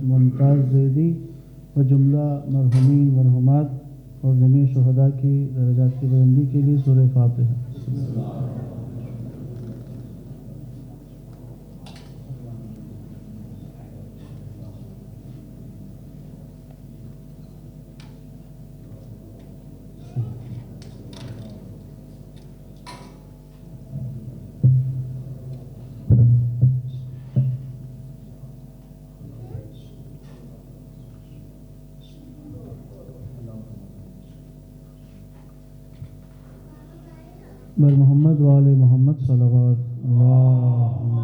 ممتاز زیدی و جملہ مرحومین مرحومات اور جمیع شہداء کی درجات کی بلندی کے لیے سورہ فاتحہ۔ بر محمد و آل محمد صلوات اللہم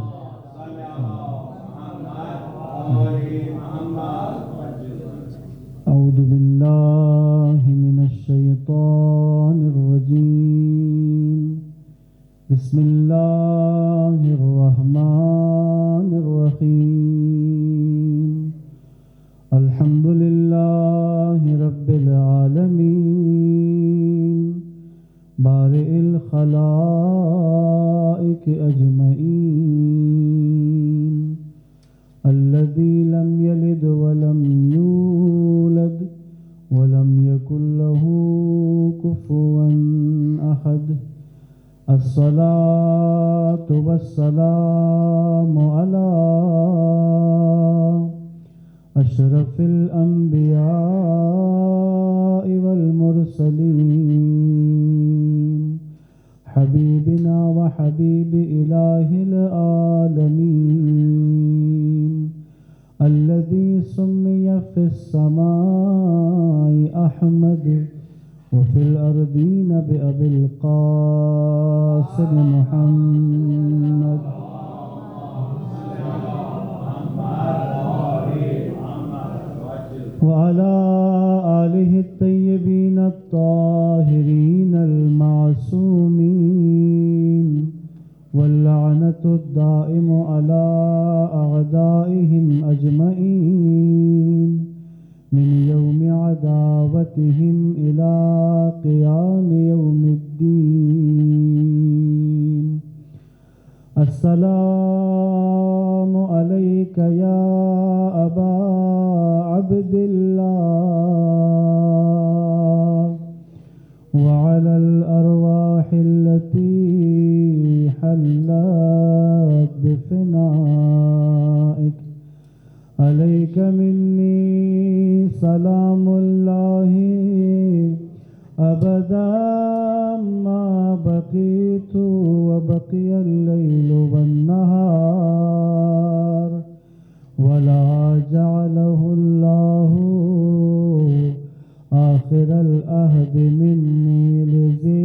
اعوذ باللہ من الشیطان الرجیم بسم اللہ الرحمن الرحیم الحمد للہ رب العالمین بارئ الخلائق اجمعین الذي لم يلد ولم يولد ولم يكن له كفوا احد الصلاة والسلام على اشرف الانبیاء والمرسلین حبیبنا وحبیب الہ العالمین الذي سمي في السماء أحمد وفي الأرضين بأبي القاسم محمد وعلى آله الطيبين الطاهرين المعصومين واللعنة الدائم على أعدائهم أجمعين من يوم عداوتهم إلى قيام يوم الدين السلام عليك يا أبا عبد الله وعلى الأرواح التي حلت بفنائك عليك مني سلام الله أبدا ما بقيت وبقي الليل والنهار ولا جعله الله آخر العهد مني لزيارتكم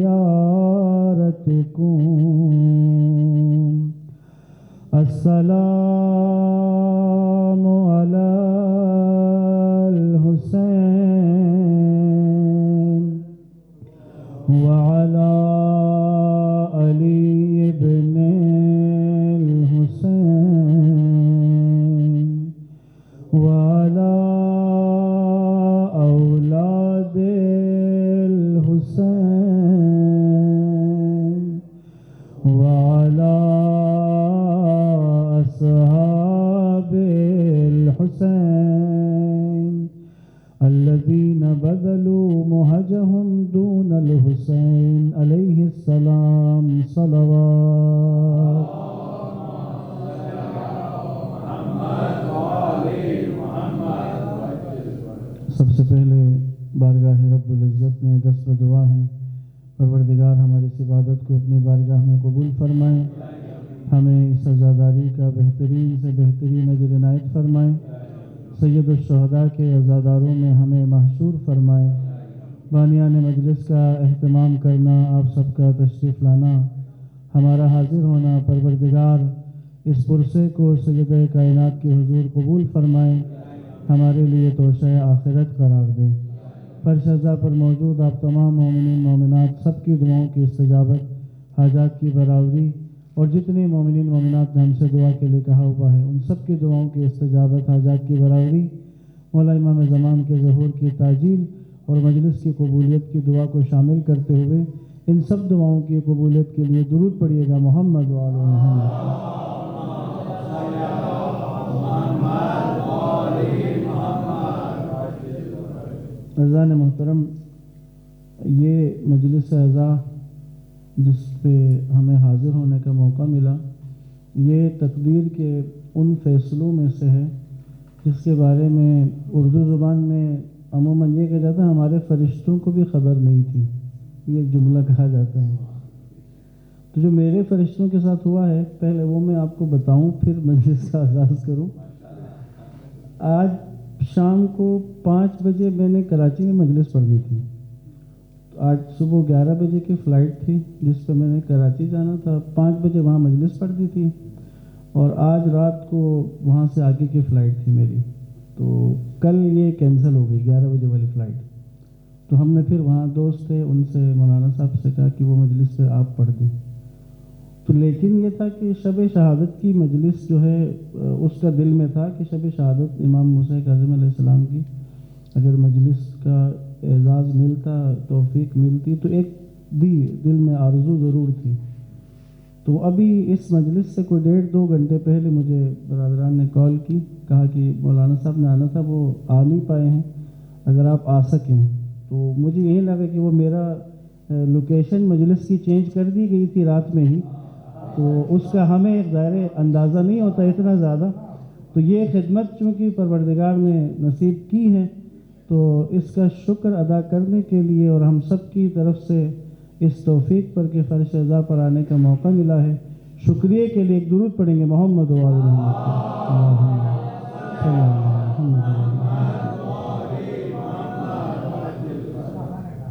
السلام على الحسين وعلى علي بن الحسين وعلى أولاد الحسين وعلى أصحاب الحسين الذين بذلوا مهجهم دون الحسين عليه السلام صلوات سب سے پہلے بارگاہ رب العزت میں دست و دعا ہیں پروردگار ہماری اس عبادت کو اپنی بارگاہ میں قبول فرمائیں، ہمیں اس عزاداری کا بہترین سے بہترین اجر عنایت فرمائیں، سید الشہداء کے عزاداروں میں ہمیں محشور فرمائیں۔ بانیان مجلس کا اہتمام کرنا، آپ سب کا تشریف لانا، ہمارا حاضر ہونا، پروردگار اس پرسے کو سید کائنات کے حضور قبول فرمائیں، ہمارے لیے توشہ آخرت قرار دیں۔ فرش ازا پر موجود آپ تمام مومنین مومنات سب کی دعاؤں کی استجابت، حاجات کی برآوری، اور جتنے مومنین مومنات نے ہم سے دعا کے لیے کہا ہوا ہے ان سب کی دعاؤں کی استجابت، حاجات کی برآوری، مولا امام زمان کے ظہور کی تعجیل اور مجلس کی قبولیت کی دعا کو شامل کرتے ہوئے ان سب دعاؤں کی قبولیت کے لیے درود پڑھیے گا محمد و آل محمد۔ عزیزان محترم، یہ مجلس اعزا جس پہ ہمیں حاضر ہونے کا موقع ملا، یہ تقدیر کے ان فیصلوں میں سے ہے جس کے بارے میں اردو زبان میں عموماً یہ کہا جاتا ہے ہمارے فرشتوں کو بھی خبر نہیں تھی، یہ ایک جملہ کہا جاتا ہے۔ تو جو میرے فرشتوں کے ساتھ ہوا ہے پہلے وہ میں آپ کو بتاؤں، پھر مجلس کا آغاز کروں۔ آج شام کو 5 بجے میں نے کراچی میں مجلس پڑھنی تھی۔ آج صبح 11 بجے کی فلائٹ تھی جس پہ میں نے کراچی جانا تھا، 5 بجے وہاں مجلس پڑھنی تھی، اور آج رات کو وہاں سے آگے کی فلائٹ تھی میری، تو کل یہ کینسل ہو گئی 11 بجے والی فلائٹ۔ تو ہم نے پھر وہاں دوست تھے ان سے، مولانا صاحب سے کہا کہ وہ مجلس پہ آپ پڑھ دیں۔ تو لیکن یہ تھا کہ شب شہادت کی مجلس جو ہے اس کا دل میں تھا کہ شب شہادت امام موسیٰ کاظم علیہ السلام کی اگر مجلس کا اعزاز ملتا، توفیق ملتی، تو ایک بھی دل میں آرزو ضرور تھی۔ تو ابھی اس مجلس سے کوئی 1.5-2 گھنٹے پہلے مجھے برادران نے کال کی، کہا کہ مولانا صاحب نے آنا تھا، وہ آ نہیں پائے ہیں، اگر آپ آ سکیں۔ تو مجھے یہی لگا کہ وہ میرا لوکیشن مجلس کی چینج کر دی گئی تھی رات میں ہی، تو اس کا ہمیں ظاہر اندازہ نہیں ہوتا اتنا زیادہ۔ تو یہ خدمت چونکہ پروردگار نے نصیب کی ہے، تو اس کا شکر ادا کرنے کے لیے اور ہم سب کی طرف سے اس توفیق پر کہ فرش اعزا پر آنے کا موقع ملا ہے، شکریہ کے لیے ایک درود پڑھیں گے محمد و آل محمد۔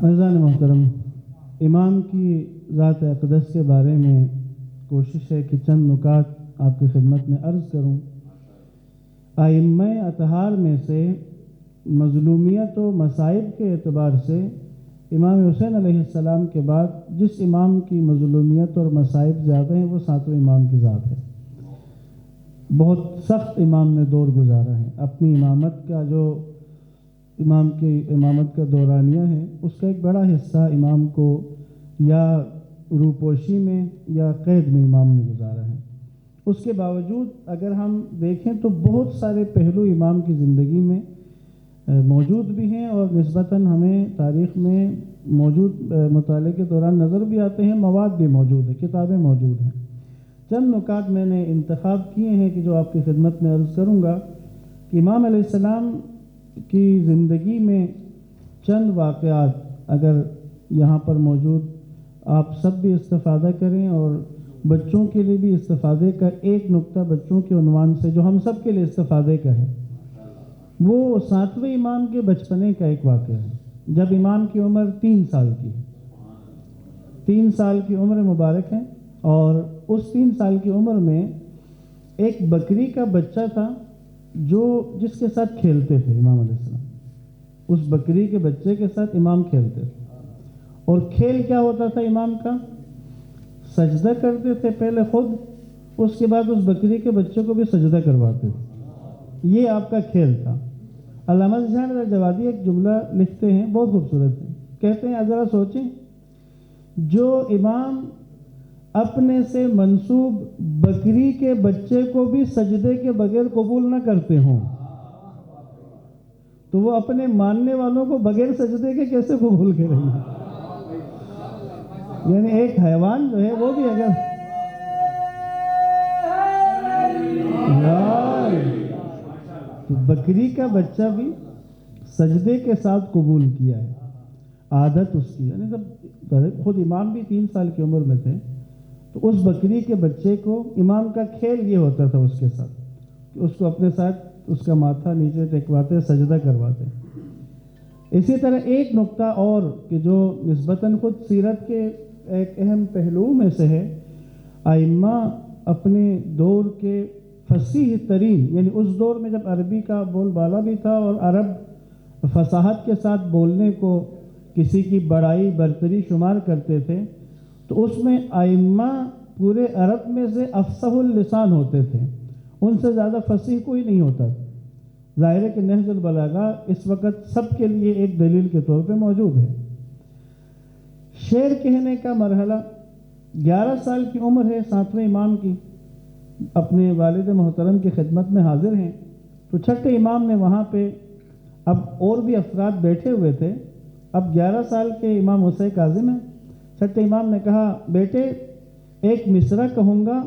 عزیزان محترم، امام کی ذات اقدس کے بارے میں کوشش ہے کہ چند نکات آپ کی خدمت میں عرض کروں۔ ائمہ اطہار میں سے مظلومیت و مصائب کے اعتبار سے امام حسین علیہ السلام کے بعد جس امام کی مظلومیت اور مصائب زیادہ ہیں وہ 7ویں امام کی ذات ہے۔ بہت سخت امام نے دور گزارا ہے، اپنی امامت کا جو امام کی امامت کا دورانیہ ہے اس کا ایک بڑا حصہ امام کو یا روپوشی میں یا قید میں امام نے گزارا ہے۔ اس کے باوجود اگر ہم دیکھیں تو بہت سارے پہلو امام کی زندگی میں موجود بھی ہیں اور نسبتاً ہمیں تاریخ میں موجود مطالعے کے دوران نظر بھی آتے ہیں، مواد بھی موجود ہے، کتابیں موجود ہیں۔ چند نکات میں نے انتخاب کیے ہیں کہ جو آپ کی خدمت میں عرض کروں گا کہ امام علیہ السلام کی زندگی میں چند واقعات اگر یہاں پر موجود آپ سب بھی استفادہ کریں، اور بچوں کے لیے بھی استفادے کا ایک نقطہ بچوں کے عنوان سے جو ہم سب کے لیے استفادے کا ہے، وہ 7ویں امام کے بچپنے کا ایک واقعہ ہے جب امام کی عمر 3 سال کی ہے۔ 3 سال کی عمر مبارک ہے، اور اس 3 سال کی عمر میں ایک بکری کا بچہ تھا جس کے ساتھ کھیلتے تھے امام علیہ السلام۔ اس بکری کے بچے کے ساتھ امام کھیلتے تھے، اور کھیل کیا ہوتا تھا امام کا؟ سجدہ کرتے تھے پہلے خود، اس کے بعد اس بکری کے بچے کو بھی سجدہ کرواتے تھے، یہ آپ کا کھیل تھا۔ علامہ ذہن جوادی ایک جملہ لکھتے ہیں بہت خوبصورت ہے، کہتے ہیں ذرا سوچیں، جو امام اپنے سے منسوب بکری کے بچے کو بھی سجدے کے بغیر قبول نہ کرتے ہوں تو وہ اپنے ماننے والوں کو بغیر سجدے کے کیسے قبول کریں گے؟ یعنی ایک حیوان جو ہے وہ بھی اگر تو بکری کا بچہ بھی سجدے کے ساتھ قبول کیا ہے، عادت اس کی، یعنی جب خود امام بھی 3 سال کی عمر میں تھے تو اس بکری کے بچے کو امام کا کھیل یہ ہوتا تھا اس کے ساتھ کہ اس کو اپنے ساتھ اس کا ماتھا نیچے ٹکواتے، سجدہ کرواتے۔ اسی طرح ایک نقطہ اور کہ جو نسبتاً خود سیرت کے ایک اہم پہلوؤں میں سے ہے، ائمہ اپنے دور کے فصیح ترین، یعنی اس دور میں جب عربی کا بول بالا بھی تھا اور عرب فصاحت کے ساتھ بولنے کو کسی کی بڑائی برتری شمار کرتے تھے، تو اس میں ائمہ پورے عرب میں سے افصح اللسان ہوتے تھے، ان سے زیادہ فصیح کوئی نہیں ہوتا۔ ظاہر ہے کہ نہج البلاغہ اس وقت سب کے لیے ایک دلیل کے طور پہ موجود ہے۔ شعر کہنے کا مرحلہ، 11 سال کی عمر ہے 7ویں امام کی، اپنے والد محترم کی خدمت میں حاضر ہیں، تو چھٹے امام نے وہاں پہ اب اور بھی افراد بیٹھے ہوئے تھے. اب 11 سال کے امام حسین کاظم ہیں. چھٹے امام نے کہا بیٹے ایک مصرع کہوں گا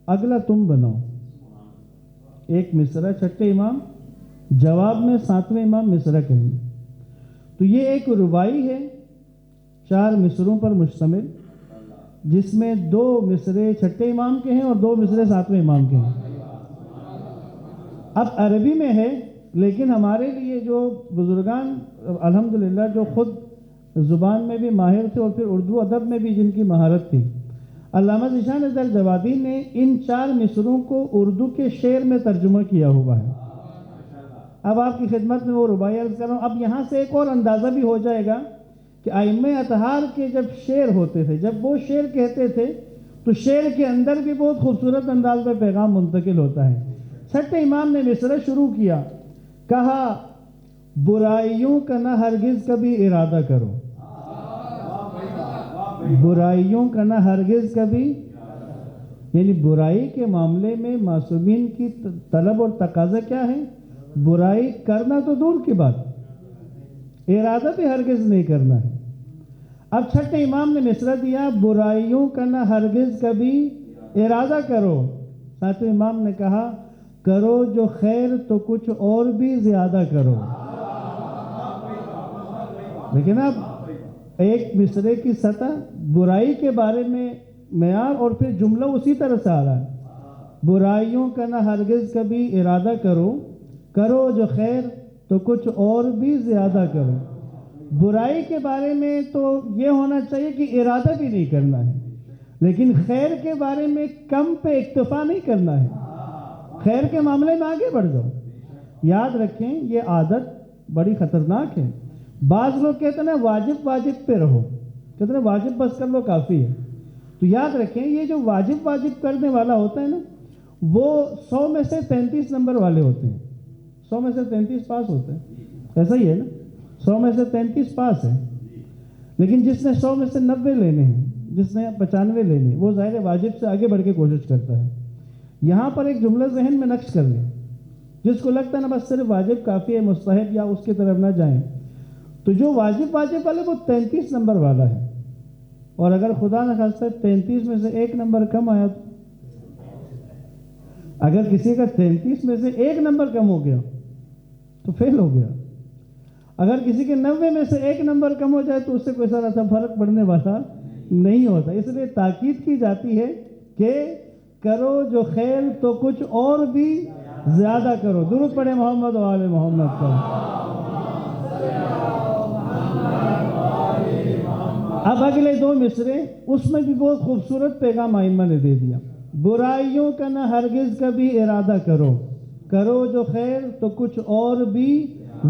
اگلا تم بناؤ. ایک مصرع چھٹے امام جواب میں 7ویں امام مصرع کہیں گے. تو یہ ایک رباعی ہے 4 مصروں پر مشتمل، جس میں 2 مصرے چھٹے امام کے ہیں اور 2 مصرے 7ویں امام کے ہیں. اب عربی میں ہے، لیکن ہمارے لیے جو بزرگان الحمدللہ جو خود زبان میں بھی ماہر تھے اور پھر اردو ادب میں بھی جن کی مہارت تھی، علامہ ذیشان اظہر جوادی نے ان 4 مصروں کو اردو کے شعر میں ترجمہ کیا ہوا ہے. اب آپ کی خدمت میں وہ رباعی عرض کر رہا ہوں. اب یہاں سے ایک اور اندازہ بھی ہو جائے گا کہ ائمہ اطہار کے جب شعر ہوتے تھے، جب وہ شعر کہتے تھے تو شعر کے اندر بھی بہت خوبصورت انداز میں پیغام منتقل ہوتا ہے. چھٹے امام نے مصرع شروع کیا، کہا برائیوں کا نہ ہرگز کبھی ارادہ کرو. برائیوں کا نہ ہرگز کبھی، یعنی برائی کے معاملے میں معصومین کی طلب اور تقاضا کیا ہے؟ برائی کرنا تو دور کی بات، ارادہ بھی ہرگز نہیں کرنا ہے. اب چھٹے امام نے مصرع دیا، برائیوں کا نہ ہرگز کبھی ارادہ کرو. 7ویں امام نے کہا کرو جو خیر تو کچھ اور بھی زیادہ کرو. لیکن اب ایک مصرے کی سطح برائی کے بارے میں معیار اور پھر جملہ اسی طرح سے آ رہا ہے. برائیوں کا نہ ہرگز کبھی ارادہ کرو، کرو جو خیر تو کچھ اور بھی زیادہ کرو. برائی کے بارے میں تو یہ ہونا چاہیے کہ ارادہ بھی نہیں کرنا ہے، لیکن خیر کے بارے میں کم پہ اکتفا نہیں کرنا ہے. خیر کے معاملے میں آگے بڑھ جاؤ. یاد رکھیں یہ عادت بڑی خطرناک ہے. بعض لوگ کہتے ہیں واجب پہ رہو، کہتے ہیں واجب بس کر لو کافی ہے. تو یاد رکھیں یہ جو واجب کرنے والا ہوتا ہے نا، وہ 100 میں سے 33 نمبر والے ہوتے ہیں. 100 میں سے 33 پاس ہوتے ہیں، ایسا ہی ہے نا؟ 100 میں سے 33 پاس ہے. لیکن جس نے 100 میں سے 90 لینے ہیں، جس نے 95 لینے ہیں، وہ ظاہر واجب سے آگے بڑھ کے کوشش کرتا ہے. یہاں پر ایک جملہ ذہن میں نقش کر لیں. جس کو لگتا ہے نا بس صرف واجب کافی ہے، مستحب یا اس کی طرف نہ جائیں، تو جو واجب والے وہ 33 نمبر والا ہے. اور اگر خدا نہ خواستہ 33 میں سے 1 نمبر کم آیا تو، اگر کسی کا 33 میں سے 1 نمبر کم ہو گیا تو فیل ہو گیا. اگر کسی کے 90 میں سے 1 نمبر کم ہو جائے تو اس سے کوئی سارا فرق پڑنے والا نہیں ہوتا. اس لیے تاکید کی جاتی ہے کہ کرو جو خیر تو کچھ اور بھی زیادہ کرو. درود پڑھے محمد و آل محمد پر. اب اگلے 2 مصرے اس میں بھی بہت خوبصورت پیغام ائمہ نے دے دیا. برائیوں کا نہ ہرگز کبھی ارادہ کرو، کرو جو خیر تو کچھ اور بھی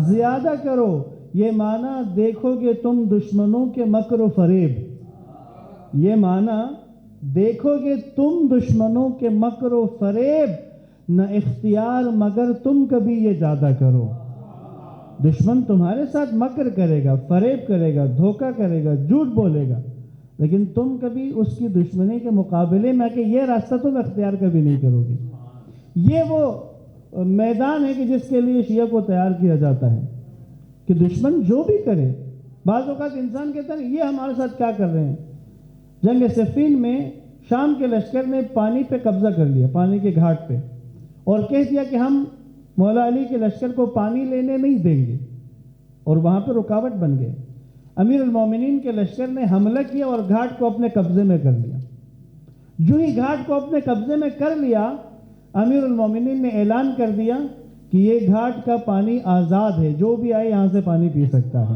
زیادہ کرو. یہ معنی دیکھو گے تم دشمنوں کے مکر و فریب. یہ معنی دیکھو گے تم دشمنوں کے مکر و فریب، نہ اختیار مگر تم کبھی یہ زیادہ کرو. دشمن تمہارے ساتھ مکر کرے گا، فریب کرے گا، دھوکہ کرے گا، جھوٹ بولے گا، لیکن تم کبھی اس کی دشمنی کے مقابلے میں کہ یہ راستہ تم اختیار کبھی نہیں کرو گے. یہ وہ میدان ہے کہ جس کے لیے شیعہ کو تیار کیا جاتا ہے کہ دشمن جو بھی کرے. بعض اوقات انسان کہتا ہے یہ ہمارے ساتھ کیا کر رہے ہیں. جنگ صفین میں شام کے لشکر نے پانی پہ قبضہ کر لیا، پانی کے گھاٹ پہ، اور کہہ دیا کہ ہم مولا علی کے لشکر کو پانی لینے نہیں دیں گے، اور وہاں پہ رکاوٹ بن گئے. امیر المومنین کے لشکر نے حملہ کیا اور گھاٹ کو اپنے قبضے میں کر لیا. جو ہی گھاٹ کو اپنے قبضے میں کر لیا، امیر المومنین نے اعلان کر دیا کہ یہ گھاٹ کا پانی آزاد ہے، جو بھی آئے یہاں سے پانی پی سکتا ہے.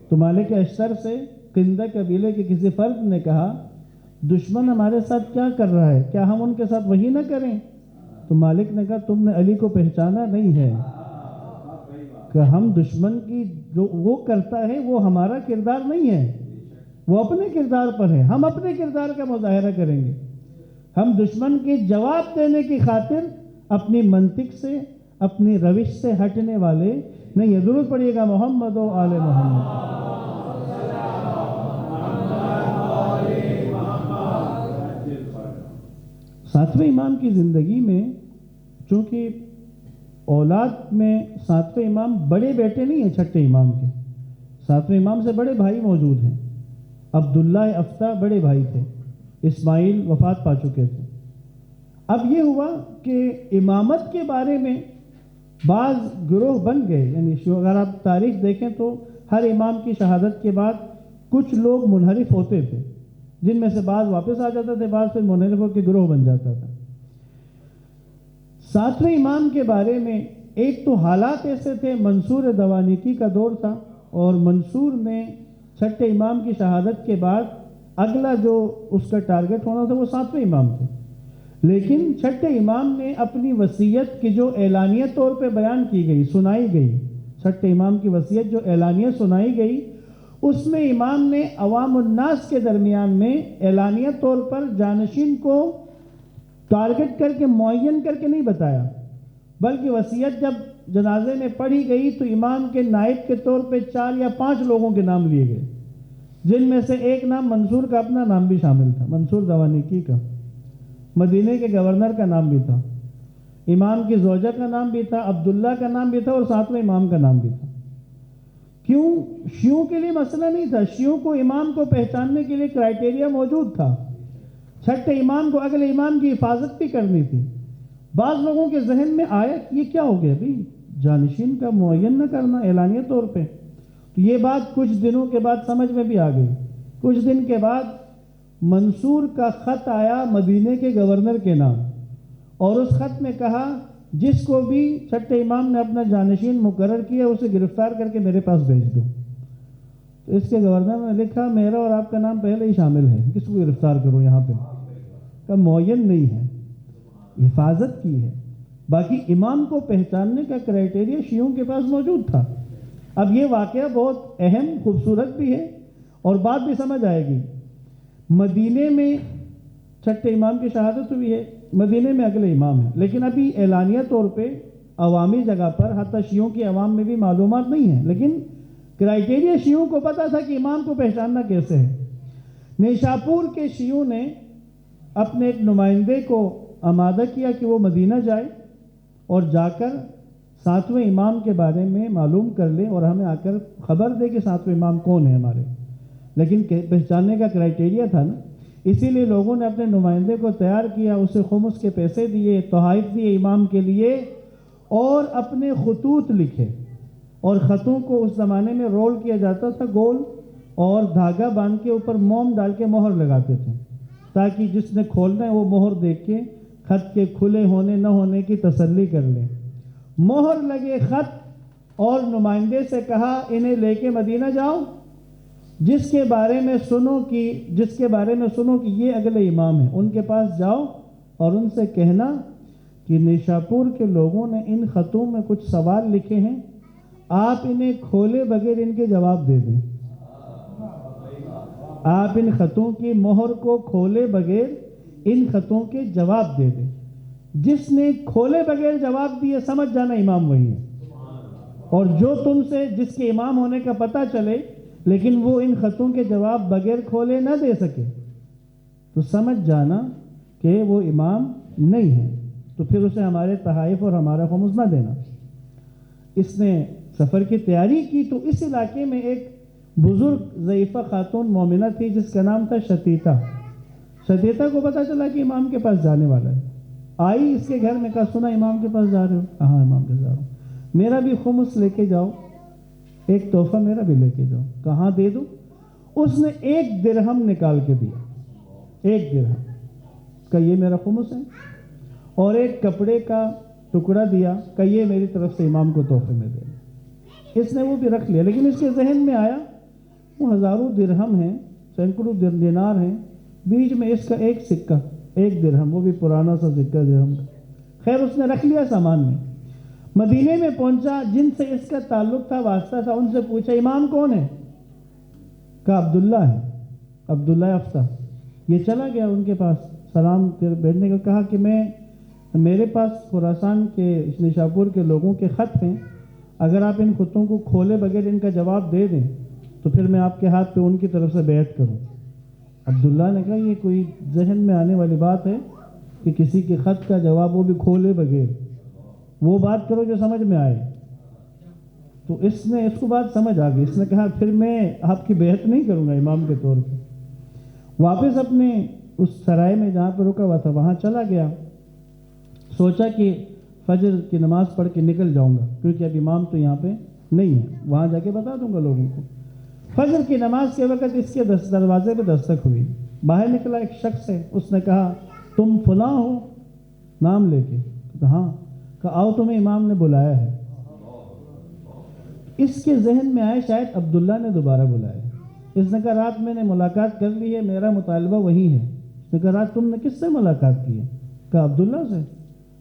تو مالک اشتر سے قندہ قبیلے کے کسی فرد نے کہا دشمن ہمارے ساتھ کیا کر رہا ہے، کیا ہم ان کے ساتھ وہی نہ کریں؟ تو مالک نے کہا تم نے علی کو پہچانا نہیں ہے کہ ہم دشمن کی جو وہ کرتا ہے وہ ہمارا کردار نہیں ہے، وہ اپنے کردار پر ہے. ہم اپنے کردار کا مظاہرہ کریں گے. ہم دشمن کے جواب دینے کی خاطر اپنی منطق سے، اپنی روش سے ہٹنے والے نہیں ہے. درود پڑھیے گا محمد و آل محمد. 7ویں امام کی زندگی میں چونکہ اولاد میں ساتویں امام بڑے بیٹے نہیں ہیں چھٹے امام کے، ساتویں امام سے بڑے بھائی موجود ہیں۔ عبداللہ افتح بڑے بھائی تھے، اسماعیل وفات پا چکے تھے۔ اب یہ ہوا کہ امامت کے بارے میں بعض گروہ بن گئے، یعنی اگر آپ تاریخ دیکھیں تو ہر امام کی شہادت کے بعد کچھ لوگ منحرف ہوتے تھے، جن میں سے بعض واپس آ جاتے تھے، بعض پھر منحرفوں کے گروہ بن جاتا تھا۔ ساتویں امام کے بارے میں ایک تو حالات ایسے تھے، منصور دوانیکی کا دور تھا، اور منصور نے چھٹے امام کی شہادت کے بعد اگلا جو اس کا ٹارگٹ ہونا تھا وہ ساتویں امام تھے، لیکن چھٹے امام نے اپنی وصیت کی جو اعلانیہ طور پہ بیان کی گئی، سنائی گئی، چھٹے امام کی وصیت جو اعلانیہ سنائی گئی، اس میں امام نے عوام الناس کے درمیان میں اعلانیہ طور پر جانشین کو ٹارگٹ کر کے معین کر کے نہیں بتایا، بلکہ وصیت جب جنازے میں پڑھی گئی تو امام کے نائب کے طور پہ 4 یا 5 لوگوں کے نام لیے گئے، جن میں سے ایک نام منصور کا اپنا نام بھی شامل تھا، منصور دوانیکی کا، مدینہ کے گورنر کا نام بھی تھا، امام کی زوجہ کا نام بھی تھا، عبداللہ کا نام بھی تھا، اور ساتویں امام کا نام بھی تھا۔ کیوں؟ شیعوں کے لیے مسئلہ نہیں تھا، شیعوں کو امام کو پہچاننے کے لیے کرائٹیریا موجود تھا، چھٹے امام کو اگلے امام کی حفاظت بھی کرنی تھی۔ بعض لوگوں کے ذہن میں آیا کہ یہ کیا ہو گیا بھی، جانشین کا معین نہ کرنا اعلانیہ طور پہ، تو یہ بات کچھ دنوں کے بعد سمجھ میں بھی آ گئی۔ کچھ دن کے بعد منصور کا خط آیا مدینے کے گورنر کے نام، اور اس خط میں کہا جس کو بھی چھٹے امام نے اپنا جانشین مقرر کیا اسے گرفتار کر کے میرے پاس بھیج دو۔ تو اس کے گورنر نے لکھا میرا اور آپ کا نام پہلے ہی شامل ہے، کس کو گرفتار کرو یہاں پہ، کا معین نہیں ہے، حفاظت کی ہے، باقی امام کو پہچاننے کا کرائٹیریا شیعوں کے پاس موجود تھا۔ اب یہ واقعہ بہت اہم خوبصورت بھی ہے اور بات بھی سمجھ آئے گی۔ مدینے میں چھٹے امام کی شہادت ہوئی ہے، مدینے میں اگلے امام ہیں، لیکن ابھی اعلانیہ طور پہ عوامی جگہ پر حتیٰ شیعوں کی عوام میں بھی معلومات نہیں ہیں، لیکن کرائٹیریا شیعوں کو پتا تھا کہ امام کو پہچاننا کیسے ہے۔ نیشاپور کے شیعوں نے اپنے ایک نمائندے کو آمادہ کیا کہ وہ مدینہ جائے اور جا کر ساتویں امام کے بارے میں معلوم کر لے اور ہمیں آ کر خبر دے کہ ساتویں امام کون ہے ہمارے، لیکن پہچاننے کا کرائٹیریا تھا نا، اسی لیے لوگوں نے اپنے نمائندے کو تیار کیا، اسے خمس کے پیسے دیے، تحائف دیے امام کے لیے، اور اپنے خطوط لکھے، اور خطوں کو اس زمانے میں رول کیا جاتا تھا گول، اور دھاگا باندھ کے اوپر موم ڈال کے مہر لگاتے تھے تاکہ جس نے کھولنا ہے وہ مہر دیکھ کے خط کے کھلے ہونے نہ ہونے کی تسلی کر لے۔ مہر لگے خط، اور نمائندے سے کہا انہیں لے کے مدینہ جاؤ، جس کے بارے میں سنو کہ یہ اگلے امام ہیں، ان کے پاس جاؤ اور ان سے کہنا کہ نیشاپور کے لوگوں نے ان خطوں میں کچھ سوال لکھے ہیں، آپ انہیں کھولے بغیر ان کے جواب دے دیں۔ آپ ان خطوں کی مہر کو کھولے بغیر ان خطوں کے جواب دے دیں۔ جس نے کھولے بغیر جواب دیے سمجھ جانا امام وہی ہے، اور جو تم سے جس کے امام ہونے کا پتہ چلے لیکن وہ ان خطوں کے جواب بغیر کھولے نہ دے سکے تو سمجھ جانا کہ وہ امام نہیں ہے، تو پھر اسے ہمارے تحائف اور ہمارا خمس نہ دینا۔ اس نے سفر کی تیاری کی تو اس علاقے میں ایک بزرگ ضعیفہ خاتون مومنہ تھی جس کا نام تھا شتیتا۔ شتیتا کو پتہ چلا کہ امام کے پاس جانے والا ہے، آئی اس کے گھر میں، کہا سنا امام کے پاس جا رہے ہو؟ ہاں امام کے جا رہا ہوں، میرا بھی خمس لے کے جاؤ، ایک تحفہ میرا بھی لے کے جاؤ۔ کہاں دے دوں؟ اس نے 1 درہم نکال کے دیا، 1 درہم کہ یہ میرا خمس ہے، اور ایک کپڑے کا ٹکڑا دیا کہ یہ میری طرف سے امام کو تحفے میں دے۔ اس نے وہ بھی رکھ لیا، لیکن اس کے ذہن میں آیا وہ ہزاروں درہم ہیں، سینکڑوں دینار ہیں، بیچ میں اس کا ایک سکہ، 1 درہم، وہ بھی پرانا سا سکہ درہم کا۔ خیر اس نے رکھ لیا سامان میں، مدینے میں پہنچا، جن سے اس کا تعلق تھا، واسطہ تھا، ان سے پوچھا امام کون ہے؟ کہا عبداللہ ہے، عبداللہ افتح۔ یہ چلا گیا ان کے پاس، سلام بیٹھنے کا، کہا کہ میرے پاس خراسان کے نیشاپور کے لوگوں کے خط ہیں، اگر آپ ان خطوں کو کھولے بغیر ان کا جواب دے دیں تو پھر میں آپ کے ہاتھ پہ ان کی طرف سے بیعت کروں۔ عبداللہ نے کہا یہ کوئی ذہن میں آنے والی بات ہے کہ کسی کے خط کا جواب وہ بھی کھولے بغیر؟ وہ بات کرو جو سمجھ میں آئے۔ تو اس کو بات سمجھ آ گئی، اس نے کہا پھر میں آپ کی بیعت نہیں کروں گا امام کے طور پہ۔ واپس اپنے اس سرائے میں جہاں پہ رکا ہوا تھا وہاں چلا گیا، سوچا کہ فجر کی نماز پڑھ کے نکل جاؤں گا، کیونکہ اب امام تو یہاں پہ نہیں ہے، وہاں جا کے بتا دوں گا لوگوں کو۔ فجر کی نماز کے وقت اس کے دروازے پہ دستک ہوئی، باہر نکلا ایک شخص ہے، اس نے کہا تم فلاں ہو، نام لے کے؟ کہا ہاں۔ کہا آؤ تمہیں امام نے بلایا ہے۔ اس کے ذہن میں آئے شاید عبداللہ نے دوبارہ بلایا۔ اس نے کہا رات میں نے ملاقات کر لی ہے، میرا مطالبہ وہی ہے۔ اس نے کہا رات تم نے کس سے ملاقات کی ہے؟ کہا عبداللہ سے۔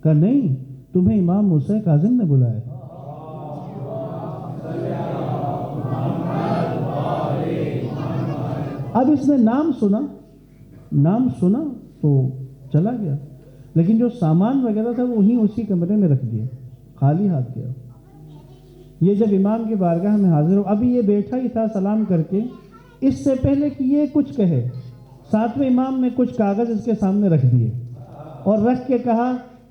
کہا نہیں، تمہیں امام موسیٰ کاظم نے بلایا ہے۔ اب اس نے نام سنا تو چلا گیا، لیکن جو سامان وغیرہ تھا وہیں اسی کمرے میں رکھ دیا، خالی ہاتھ گیا۔ یہ جب امام کی بارگاہ میں حاضر ہو، ابھی یہ بیٹھا ہی تھا سلام کر کے، اس سے پہلے کہ یہ کچھ کہے ساتویں امام نے کچھ کاغذ اس کے سامنے رکھ دیے اور رکھ کے کہا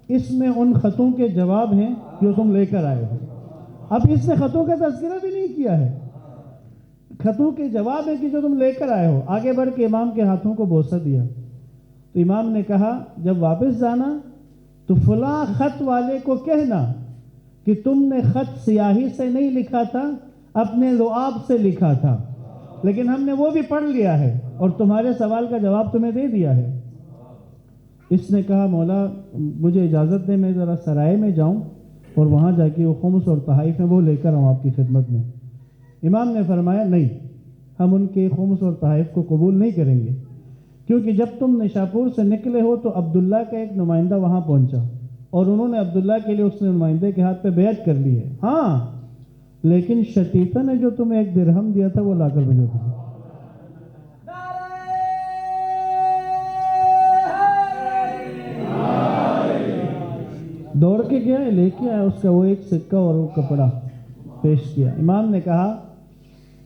اس میں ان خطوں کے جواب ہیں جو تم لے کر آئے ہو۔ اب اس نے خطوں کا تذکرہ بھی نہیں کیا ہے، خطوں کے جواب ہیں کہ جو تم لے کر آئے ہو۔ آگے بڑھ کے امام کے ہاتھوں کو بوسہ دیا تو امام نے کہا جب واپس جانا تو فلاں خط والے کو کہنا کہ تم نے خط سیاہی سے نہیں لکھا تھا، اپنے لعاب سے لکھا تھا، لیکن ہم نے وہ بھی پڑھ لیا ہے اور تمہارے سوال کا جواب تمہیں دے دیا ہے۔ اس نے کہا مولا مجھے اجازت دیں، میں ذرا سرائے میں جاؤں اور وہاں جا کے وہ خمس اور تحائف ہیں وہ لے کر آؤں آپ کی خدمت میں۔ امام نے فرمایا نہیں، ہم ان کے خمس اور تحائف کو قبول نہیں کریں گے، کیونکہ جب تم نشاپور سے نکلے ہو تو عبداللہ کا ایک نمائندہ وہاں پہنچا اور انہوں نے عبداللہ کے لیے اس نے نمائندے کے ہاتھ پہ بیعت کر لی ہے، ہاں لیکن شتیتہ نے جو تمہیں 1 درہم دیا تھا وہ لا کر بھیجا تھا۔ دوڑ کے گیا، لے کے آیا اس کا وہ ایک سکہ اور وہ کپڑا پیش کیا۔ امام نے کہا،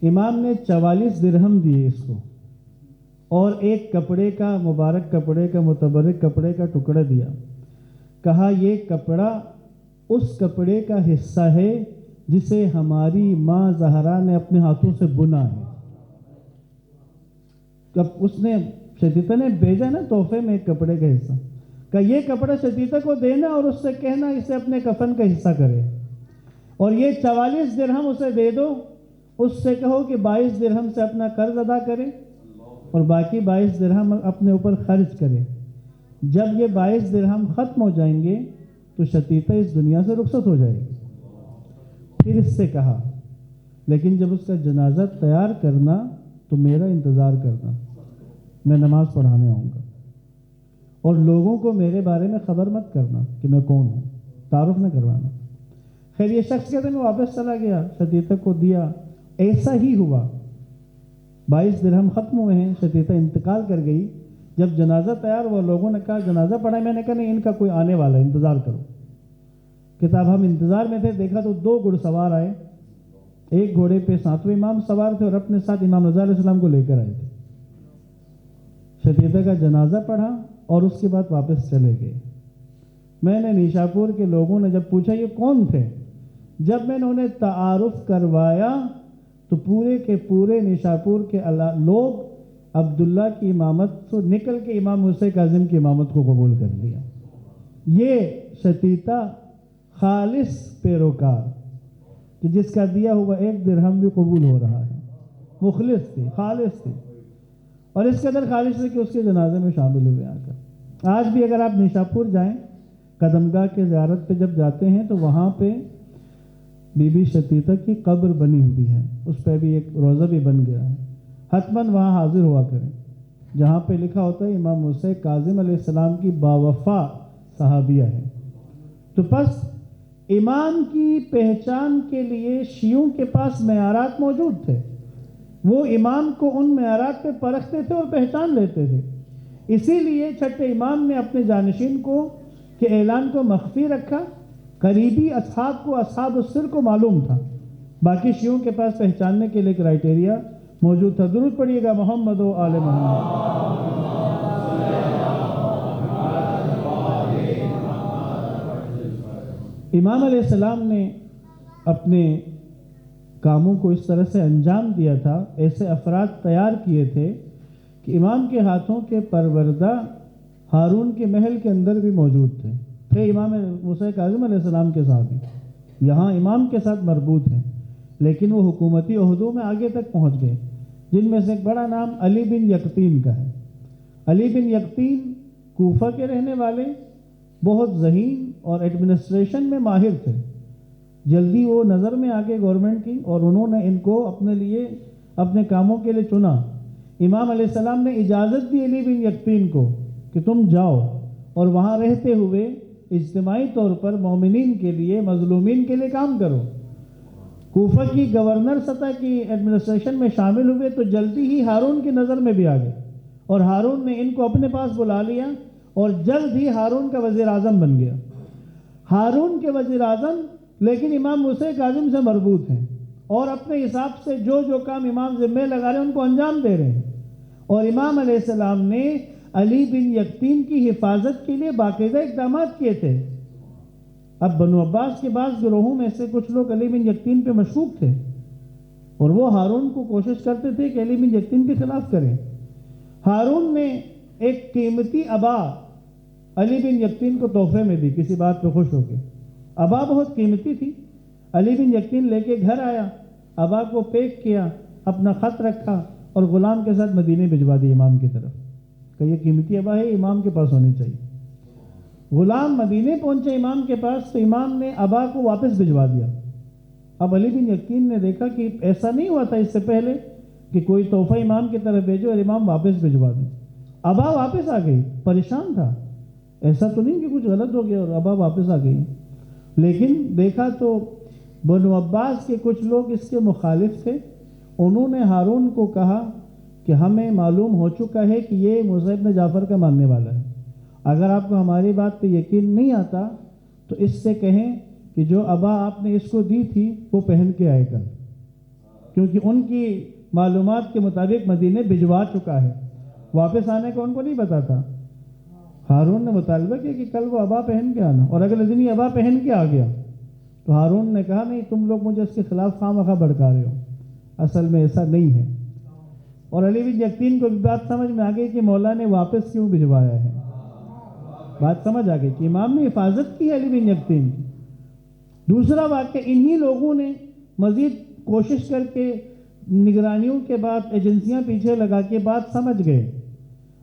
امام نے 44 درہم دیے اس کو اور ایک کپڑے کا، مبارک کپڑے کا، متبرک کپڑے کا ٹکڑا دیا۔ کہا یہ کپڑا اس کپڑے کا حصہ ہے جسے ہماری ماں زہرا نے اپنے ہاتھوں سے بنا ہے۔ اس نے شتیتہ نے بھیجا نا تحفے میں ایک کپڑے کا حصہ، کہ یہ کپڑا شتیتہ کو دینا اور اس سے کہنا اسے اپنے کفن کا حصہ کرے، اور یہ 44 درہم اسے دے دو، اس سے کہو کہ 22 درہم سے اپنا قرض ادا کرے اور باقی 22 درہم اپنے اوپر خرچ کرے۔ جب یہ 22 درہم ختم ہو جائیں گے تو شتیتہ اس دنیا سے رخصت ہو جائے گی۔ پھر اس سے کہا لیکن جب اس کا جنازہ تیار کرنا تو میرا انتظار کرنا، میں نماز پڑھانے آؤں گا، اور لوگوں کو میرے بارے میں خبر مت کرنا کہ میں کون ہوں، تعارف نہ کروانا۔ خیر یہ شخص کہتے ہیں واپس چلا گیا، شتیتہ کو دیا، ایسا ہی ہوا، 22 درہم ختم ہوئے ہیں، شتیتہ انتقال کر گئی۔ جب جنازہ تیار ہوا لوگوں نے کہا جنازہ پڑھا، میں نے کہا نہیں ان کا کوئی آنے والا ہے، انتظار کرو۔ کتاب ہم انتظار میں تھے، دیکھا تو 2 گھڑ سوار آئے، ایک گھوڑے پہ 7ویں امام سوار تھے اور اپنے ساتھ امام رضا علیہ السلام کو لے کر آئے تھے۔ شتیتہ کا جنازہ پڑھا اور اس کے بعد واپس چلے گئے۔ میں نے نیشاپور کے لوگوں نے جب پوچھا یہ کون تھے، جب میں نے انہیں تعارف کروایا تو پورے کے پورے نیشاپور کے لوگ عبداللہ کی امامت سے نکل کے امام موسیٰ کاظم کی امامت کو قبول کر لیا۔ یہ شتیتہ خالص پیروکار کہ جس کا دیا ہوا 1 درہم بھی قبول ہو رہا ہے، مخلص تھی، خالص تھی، اور اس قدر خالص ہے کہ اس کے جنازے میں شامل ہوئے آ کر۔ آج بھی اگر آپ نیشاپور جائیں، قدمگاہ کے زیارت پہ جب جاتے ہیں تو وہاں پہ بی بی شتیتہ کی قبر بنی ہوئی ہے، اس پہ بھی ایک روضہ بھی بن گیا ہے، حتماً وہاں حاضر ہوا کریں، جہاں پہ لکھا ہوتا ہے امام موسیٰ کاظم علیہ السلام کی باوفا صحابیہ ہے۔ تو پس امام کی پہچان کے لیے شیعوں کے پاس معیارات موجود تھے، وہ امام کو ان معیارات پہ پرکھتے تھے اور پہچان لیتے تھے۔ اسی لیے چھٹے امام نے اپنے جانشین کو کے اعلان کو مخفی رکھا، قریبی اصحاب کو، اصحاب السر کو معلوم تھا، باقی شیعوں کے پاس پہچاننے کے لیے کرائیٹیریا موجود تھا۔ درود پڑھیے گا محمد و آل محمد۔ امام علیہ السلام نے اپنے کاموں کو اس طرح سے انجام دیا تھا، ایسے افراد تیار کیے تھے کہ امام کے ہاتھوں کے پروردہ ہارون کے محل کے اندر بھی موجود تھے امام موسیٰ کاظم علیہ السلام کے صحابی، یہاں امام کے ساتھ مربوط ہیں، لیکن وہ حکومتی عہدوں میں آگے تک پہنچ گئے، جن میں سے ایک بڑا نام علی بن یقطین کا ہے۔ علی بن یقطین کوفہ کے رہنے والے، بہت ذہین اور ایڈمنسٹریشن میں ماہر تھے، جلدی وہ نظر میں آگے گورنمنٹ کی، اور انہوں نے ان کو اپنے لیے اپنے کاموں کے لیے چنا۔ امام علیہ السلام نے اجازت دی علی بن یقطین کو کہ تم جاؤ اور وہاں رہتے ہوئے اجتماعی طور پر مومنین کے لیے، مظلومین کے لیے کام کرو۔ کوفہ کی گورنر سطح کی ایڈمنسٹریشن میں شامل ہوئے تو جلدی ہی ہارون کی نظر میں بھی آ گئے، اور ہارون نے ان کو اپنے پاس بلا لیا، اور جلد ہی ہارون کا وزیر اعظم بن گیا۔ ہارون کے وزیر اعظم لیکن امام موسیٰ کاظم سے مربوط ہیں، اور اپنے حساب سے جو کام امام ذمہ لگا رہے ہیں ان کو انجام دے رہے ہیں۔ اور امام علیہ السلام نے علی بن یقطین کی حفاظت کے لیے باقاعدہ اقدامات کیے تھے۔ اب بنو عباس کے بعض گروہوں میں سے کچھ لوگ علی بن یقطین پہ مشکوک تھے، اور وہ ہارون کو کوشش کرتے تھے کہ علی بن یقطین کے خلاف کریں۔ ہارون نے ایک قیمتی عبا علی بن یقطین کو تحفے میں دی، کسی بات پہ خوش ہو کے۔ عبا بہت قیمتی تھی، علی بن یقطین لے کے گھر آیا، عبا کو پیک کیا، اپنا خط رکھا اور غلام کے ساتھ مدینے بھجوا دی امام کی طرف کہ یہ قیمتی عبا ہے، امام کے پاس ہونی چاہیے۔ غلام مدینے پہنچے امام کے پاس تو امام نے عبا کو واپس بھجوا دیا۔ اب علی بن یقطین نے دیکھا کہ ایسا نہیں ہوا تھا اس سے پہلے کہ کوئی تحفہ امام کی طرف بھیجو اور امام واپس بھجوا دیں۔ عبا واپس آ گئی، پریشان تھا، ایسا تو نہیں کہ کچھ غلط ہو گیا، اور عبا واپس آ گئی۔ لیکن دیکھا تو بنو عباس کے کچھ لوگ اس کے مخالف تھے، انہوں نے ہارون کو کہا کہ ہمیں معلوم ہو چکا ہے کہ یہ موسیٰ ابن جعفر کا ماننے والا ہے، اگر آپ کو ہماری بات پہ یقین نہیں آتا تو اس سے کہیں کہ جو عبا آپ نے اس کو دی تھی وہ پہن کے آئے گا، کیونکہ ان کی معلومات کے مطابق مدینے بھجوا چکا ہے، واپس آنے کا ان کو نہیں پتا تھا۔ ہارون نے مطالبہ کیا کہ کل وہ عبا پہن کے آنا، اور اگلے دن یہ عبا پہن کے آ گیا۔ تو ہارون نے کہا نہیں، تم لوگ مجھے اس کے خلاف خواہ مخواہ بھڑکا رہے ہو، اصل میں ایسا نہیں ہے۔ اور علی بن یقطین کو بھی بات سمجھ میں آ گئی کہ مولا نے واپس کیوں بھجوایا ہے، بات سمجھ آ گئی کہ امام نے حفاظت کی علی بن یقطین کی۔ دوسرا واقعہ، انہی لوگوں نے مزید کوشش کر کے نگرانیوں کے بعد ایجنسیاں پیچھے لگا کے بات سمجھ گئے،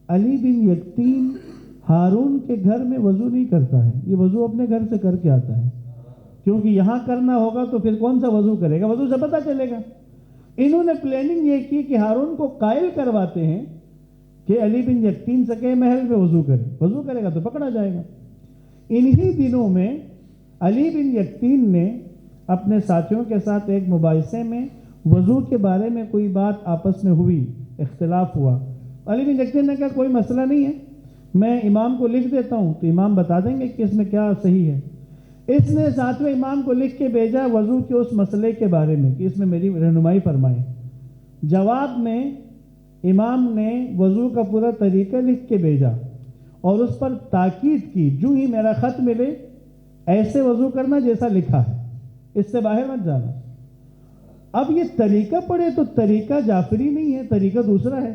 علی بن یقطین ہارون کے گھر میں وضو نہیں کرتا ہے، یہ وضو اپنے گھر سے کر کے آتا ہے، کیونکہ یہاں کرنا ہوگا تو پھر کون سا وضو کرے گا، وضو سے پتہ چلے گا۔ انہوں نے پلاننگ یہ کی کہ ہارون کو قائل کرواتے ہیں کہ علی بن یقطین سے کہ محل میں وضو کرے گا تو پکڑا جائے گا۔ انہی دنوں میں علی بن یقطین نے اپنے ساتھیوں کے ساتھ ایک مباحثے میں وضو کے بارے میں کوئی بات آپس میں ہوئی، اختلاف ہوا۔ علی بن یقطین نے کہا کوئی مسئلہ نہیں ہے، میں امام کو لکھ دیتا ہوں تو امام بتا دیں گے کہ اس میں کیا صحیح ہے۔ اس نے ساتویں امام کو لکھ کے بھیجا وضو کے اس مسئلے کے بارے میں کہ اس میں میری رہنمائی فرمائیں۔ جواب میں امام نے وضو کا پورا طریقہ لکھ کے بھیجا اور اس پر تاکید کی، جو ہی میرا خط ملے ایسے وضو کرنا جیسا لکھا ہے، اس سے باہر مت جانا۔ اب یہ طریقہ پڑھے تو طریقہ جعفری نہیں ہے، طریقہ دوسرا ہے،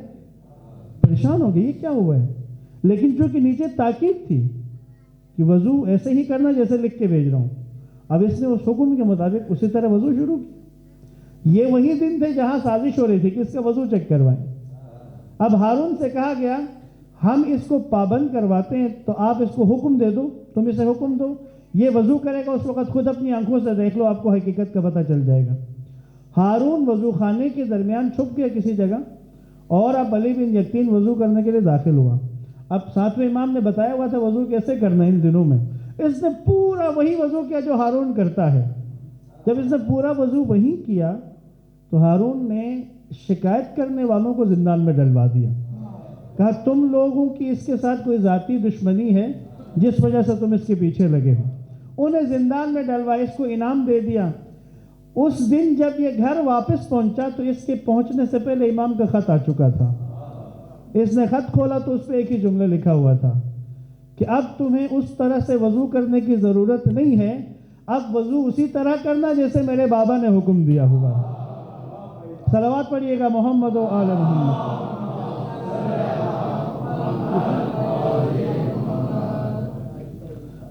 پریشان ہو گئی یہ کیا ہوا ہے، لیکن چونکہ نیچے تاکید تھی کہ وضو ایسے ہی کرنا جیسے لکھ کے بھیج رہا ہوں، اب اس نے اس حکم کے مطابق اسی طرح وضو شروع کی۔ یہ وہی دن تھے جہاں سازش ہو رہی تھی کہ اس کا وضو چیک کروائیں۔ اب ہارون سے کہا گیا ہم اس کو پابند کرواتے ہیں تو آپ اس کو حکم دے دو، تم اسے حکم دو، یہ وضو کرے گا، اس وقت خود اپنی آنکھوں سے دیکھ لو، آپ کو حقیقت کا پتہ چل جائے گا۔ ہارون وضو خانے کے درمیان چھپ گیا کسی جگہ، اور اب علی بن یقطین وضو کرنے کے لیے داخل ہوا۔ اب ساتویں امام نے بتایا ہوا تھا وضو کیسے کرنا ہے ان دنوں میں، اس نے پورا وہی وضو کیا جو ہارون کرتا ہے۔ جب اس نے پورا وضو وہی کیا تو ہارون نے شکایت کرنے والوں کو زندان میں ڈلوا دیا، کہا تم لوگوں کی اس کے ساتھ کوئی ذاتی دشمنی ہے جس وجہ سے تم اس کے پیچھے لگے ہو۔ انہیں زندان میں ڈلوایا، اس کو انعام دے دیا۔ اس دن جب یہ گھر واپس پہنچا تو اس کے پہنچنے سے پہلے امام کا خط آ چکا تھا۔ اس نے خط کھولا تو اس پہ ایک ہی جملہ لکھا ہوا تھا کہ اب تمہیں اس طرح سے وضو کرنے کی ضرورت نہیں ہے، اب وضو اسی طرح کرنا جیسے میرے بابا نے حکم دیا ہوا ہے۔ صلوات پڑھیے گا محمد و آل محمد۔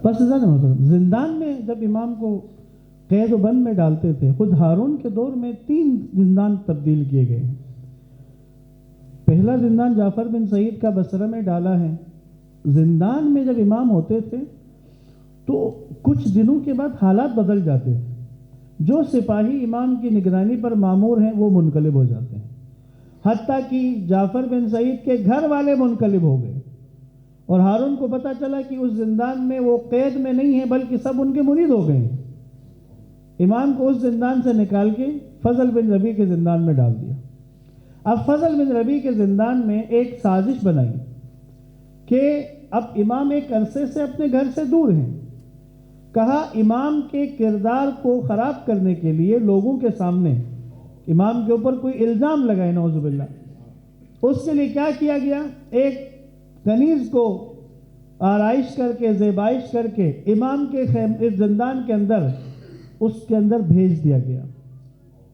بس زندان میں جب امام کو قید و بند میں ڈالتے تھے، خود ہارون کے دور میں 3 زندان تبدیل کیے گئے ہیں۔ پہلا زندان جعفر بن سعید کا بصرہ میں ڈالا ہے۔ زندان میں جب امام ہوتے تھے تو کچھ دنوں کے بعد حالات بدل جاتے تھے۔ جو سپاہی امام کی نگرانی پر مامور ہیں وہ منقلب ہو جاتے ہیں، حتیٰ کہ جعفر بن سعید کے گھر والے منقلب ہو گئے، اور ہارون کو پتہ چلا کہ اس زندان میں وہ قید میں نہیں ہیں بلکہ سب ان کے مرید ہو گئے ہیں۔ امام کو اس زندان سے نکال کے فضل بن ربیع کے زندان میں ڈال دیا۔ اب فضل بن ربیع کے زندان میں ایک سازش بنائی کہ اب امام ایک عرصے سے اپنے گھر سے دور ہیں۔ کہا امام کے کردار کو خراب کرنے کے لیے لوگوں کے سامنے امام کے اوپر کوئی الزام لگائے، نعوذ باللہ، اس کے لیے کیا کیا گیا؟ ایک کنیز کو آرائش کر کے، زیبائش کر کے امام کے اس زندان کے اندر اس کے اندر بھیج دیا گیا۔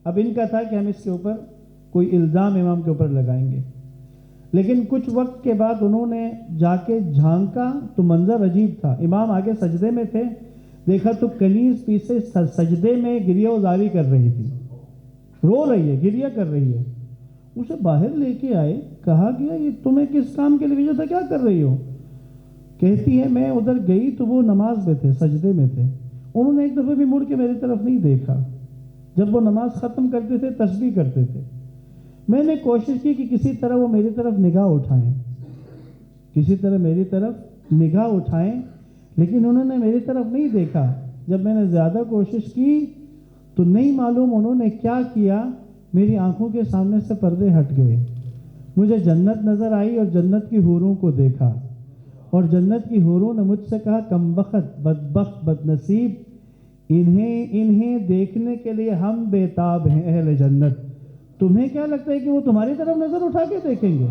اب ان کا تھا کہ ہم اس کے اوپر کوئی الزام امام کے اوپر لگائیں گے، لیکن کچھ وقت کے بعد انہوں نے جا کے جھانکا تو منظر عجیب تھا۔ امام آگے سجدے میں تھے، دیکھا تو کنیز پیچھے سجدے میں گریہ وزاری کر رہی تھی، رو رہی ہے، گریہ کر رہی ہے۔ اسے باہر لے کے آئے، کہا گیا یہ تمہیں کس کام کے لیے بھیجا تھا، کیا کر رہی ہو؟ کہتی ہے میں ادھر گئی تو وہ نماز میں تھے، سجدے میں تھے، انہوں نے ایک دفعہ بھی مڑ کے میری طرف نہیں دیکھا۔ جب وہ نماز ختم کرتے تھے تسبیح کرتے تھے، میں نے کوشش کی کہ کسی طرح وہ میری طرف نگاہ اٹھائیں، کسی طرح میری طرف نگاہ اٹھائیں، لیکن انہوں نے میری طرف نہیں دیکھا۔ جب میں نے زیادہ کوشش کی تو نہیں معلوم انہوں نے کیا کیا، میری آنکھوں کے سامنے سے پردے ہٹ گئے، مجھے جنت نظر آئی اور جنت کی حوروں کو دیکھا، اور جنت کی حوروں نے مجھ سے کہا کمبخت، بدبخت، بدنصیب، انہیں دیکھنے کے لیے ہم بےتاب ہیں اہل جنت، تمہیں کیا لگتا ہے کہ وہ تمہاری طرف نظر اٹھا کے دیکھیں گے؟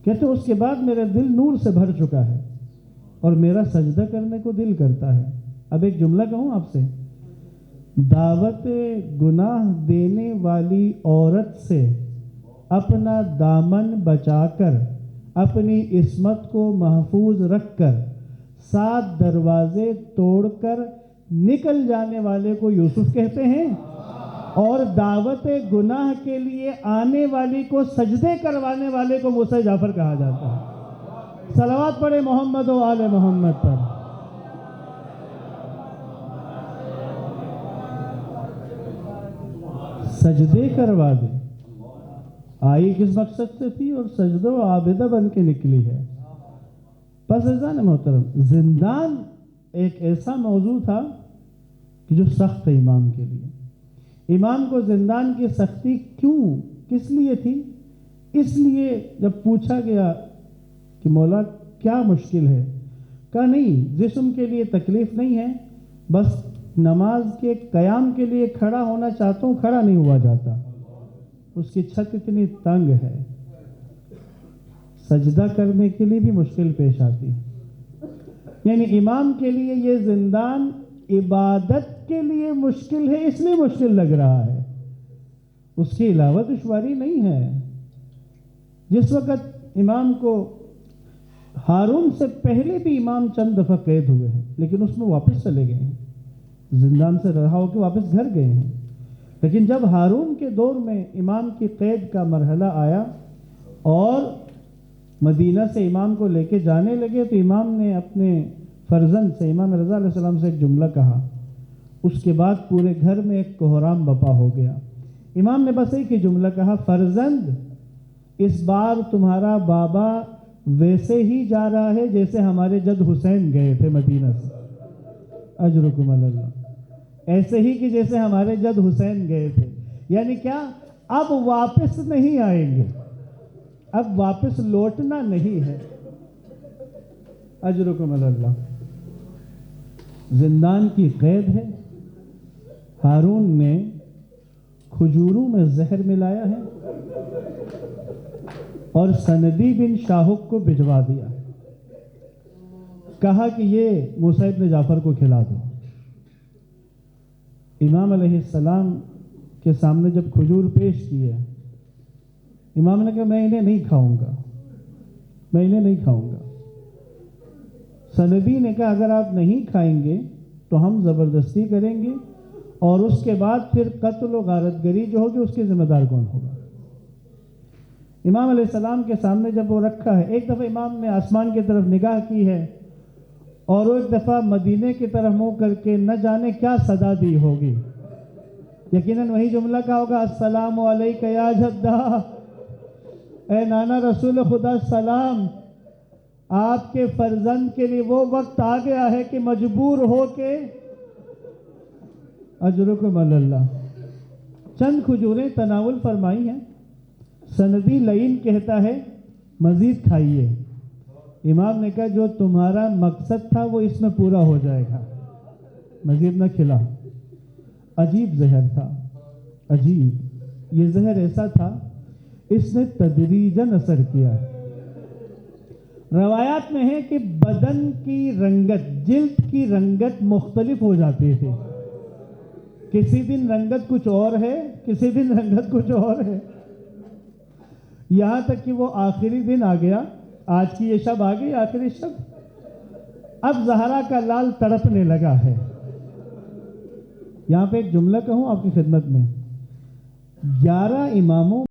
کہتے اس کے بعد میرا دل نور سے بھر چکا ہے اور میرا سجدہ کرنے کو دل کرتا ہے۔ اب ایک جملہ کہوں آپ سے، دعوت گناہ دینے والی عورت سے اپنا دامن بچا کر، اپنی عصمت کو محفوظ رکھ کر، 7 دروازے توڑ کر نکل جانے والے کو یوسف کہتے ہیں، اور دعوت گناہ کے لیے آنے والی کو سجدے کروانے والے کو موسیٰ جعفر کہا جاتا ہے۔ صلوات پڑھے محمد و آل محمد پر۔ سجدے کروا دے، آئی کس مقصد سے تھی، اور سجدہ و عابدہ بن کے نکلی ہے۔ پس عزیزان محترم، زندان ایک ایسا موضوع تھا کہ جو سخت ہے امام کے لیے۔ امام کو زندان کی سختی کیوں، کس لیے تھی؟ اس لیے جب پوچھا گیا کہ مولا کیا مشکل ہے، کہا نہیں، جسم کے لیے تکلیف نہیں ہے، بس نماز کے قیام کے لیے کھڑا ہونا چاہتا ہوں، کھڑا نہیں ہوا جاتا، اس کی چھت اتنی تنگ ہے، سجدہ کرنے کے لیے بھی مشکل پیش آتی ہے۔ یعنی امام کے لیے یہ زندان عبادت کے لیے مشکل ہے، اس لیے مشکل لگ رہا ہے، اس کے علاوہ دشواری نہیں ہے۔ جس وقت امام کو ہارون سے پہلے بھی امام چند دفعہ قید ہوئے ہیں، لیکن اس میں واپس چلے گئے ہیں، زندان سے رہا ہو کے واپس گھر گئے ہیں، لیکن جب ہارون کے دور میں امام کی قید کا مرحلہ آیا اور مدینہ سے امام کو لے کے جانے لگے، تو امام نے اپنے فرزند سے، امام رضا علیہ السلام سے ایک جملہ کہا، اس کے بعد پورے گھر میں ایک کوہرام بپا ہو گیا۔ امام نے بس ایک ہی جملہ کہا، فرزند اس بار تمہارا بابا ویسے ہی جا رہا ہے جیسے ہمارے جد حسین گئے تھے مدینہ سے، اجرکم اللہ، ایسے ہی کہ جیسے ہمارے جد حسین گئے تھے، یعنی کیا، اب واپس نہیں آئیں گے، اب واپس لوٹنا نہیں ہے، اجرکم اللہ۔ زندان کی قید ہے، ہارون نے کھجوروں میں زہر ملایا ہے اور سندی بن شاہق کو بھجوا دیا، کہا کہ یہ موسیٰ ابن جعفر کو کھلا دو۔ امام علیہ السلام کے سامنے جب کھجور پیش کی ہے، امام نے کہا میں انہیں نہیں کھاؤں گا، میں انہیں نہیں کھاؤں گا۔ سندی نے کہا اگر آپ نہیں کھائیں گے تو ہم زبردستی کریں گے، اور اس کے بعد پھر قتل و غارت گری جو ہوگی اس کے ذمہ دار کون ہوگا؟ امام علیہ السلام کے سامنے جب وہ رکھا ہے، ایک دفعہ امام نے آسمان کی طرف نگاہ کی ہے اور ایک دفعہ مدینے کی طرف منہ کر کے نہ جانے کیا صدا دی ہوگی، یقیناً وہی جملہ کہا ہوگا السلام علیک یا جدہ، اے نانا رسول خدا سلام، آپ کے فرزند کے لیے وہ وقت آ گیا ہے کہ مجبور ہو کے اجرکم علی اللہ۔ چند کھجوریں تناول فرمائی ہیں، سندی لعین کہتا ہے مزید کھائیے، امام نے کہا جو تمہارا مقصد تھا وہ اس میں پورا ہو جائے گا، مزید نہ کھلا۔ عجیب زہر تھا، عجیب، یہ زہر ایسا تھا اس نے تدریجاً اثر کیا۔ روایات میں ہے کہ بدن کی رنگت، جلد کی رنگت مختلف ہو جاتی تھی، کسی دن رنگت کچھ اور ہے، کسی دن رنگت کچھ اور ہے، یہاں تک کہ وہ آخری دن آ گیا، آج کی یہ شب آ گئی، آخری شب، اب زہرا کا لال تڑپنے لگا ہے۔ یہاں پہ ایک جملہ کہوں آپ کی خدمت میں، 11 اماموں